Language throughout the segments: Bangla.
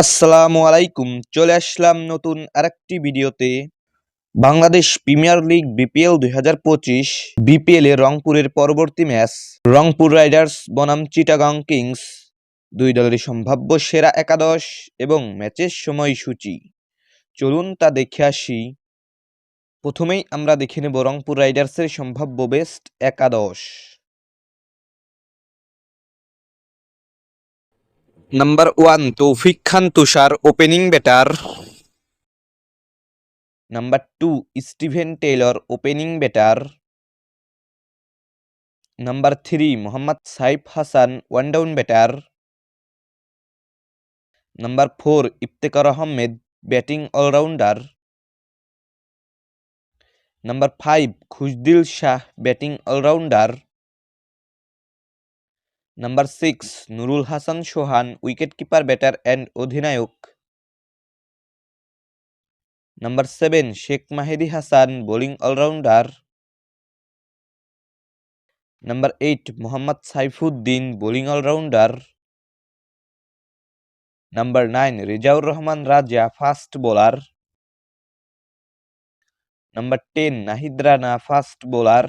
আসসালামু আলাইকুম, চলে আসলাম নতুন আরেকটি ভিডিওতে। Bangladesh premier league BPL 2025 BPL এ রংপুরের পরবর্তী ম্যাচ রংপুর রাইডার্স বনাম চিটাগং কিংস, দুই দলেরই সম্ভাব্য সেরা একাদশ এবং ম্যাচের সময়সূচি। চলুন তা দেখে আসি। প্রথমেই আমরা দেখে নেব রংপুর রাইডার্সের সম্ভাব্য বেস্ট একাদশ। Number 1 Taufiq Khan Tushar, opening batter. Number 2 Steven Taylor, opening batter. Number 3 Mohammad Saif Hasan, one down batter. Number 4 Iftikhar Ahmed, batting allrounder. Number 5 Khushdil Shah, batting allrounder. Number 6 Nurul Hasan Sohan, wicket keeper batter and অধিনায়ক। Number 7 Sheikh Mahedi Hasan, bowling allrounder. Number 8 Mohammad Saifuddin, bowling allrounder. Number 9 Rezaur Rahman Raja, fast bowler. Number 10 Nahid Rana, fast bowler.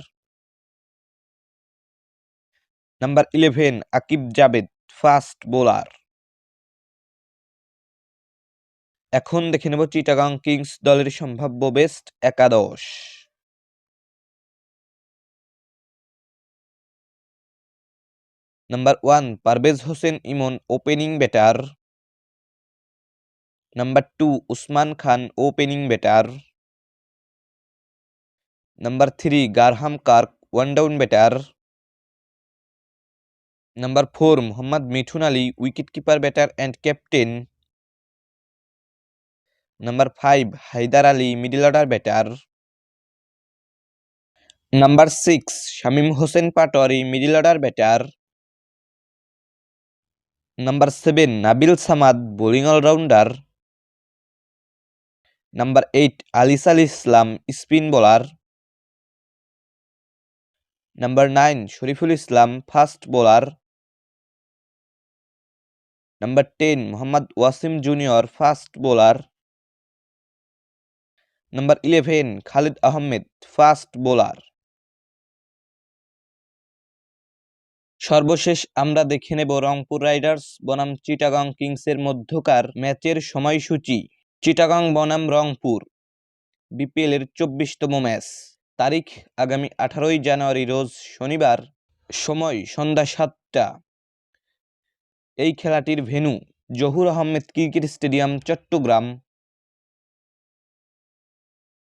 Number 11 Akib Javed, fast bowler. এখন দেখে নেব চিটাগং কিংস দলের সম্ভাব্য বেস্ট একাদশ। Number 1 Parvez Hossain Emon, opening batter. Number 2 Usman Khan, opening batter. Number 3 Graham Clark, one down batter. Number 4 Mohammad Mithun Ali, wicket keeper batter and captain. Number 5 Haidar Ali, middle order batter. Number 6 Shamim Hossain Patwari, middle order batter. Number 7 Nabil Samad, bowling allrounder. Number 8 Alis Al Islam, spin bowler. Number 9 Shariful Islam, fast bowler. Number 10 Mohammad Wasim junior, fast bowler. Number 11 Khaled Ahmed, fast bowler. সর্বশেষ আমরা দেখে নেব রংপুর রাইডার্স বনাম চিটাগং কিংসের মধ্যকার ম্যাচের সময়সূচি। চিটাগং বনাম রংপুর বিপিএল এর 24তম ম্যাচ, তারিখ আগামী 18ই জানুয়ারি রোজ শনিবার, সময় সন্ধ্যা 7টা। এই খেলাটির venue Zahur Ahmed cricket stadium, Chittagong.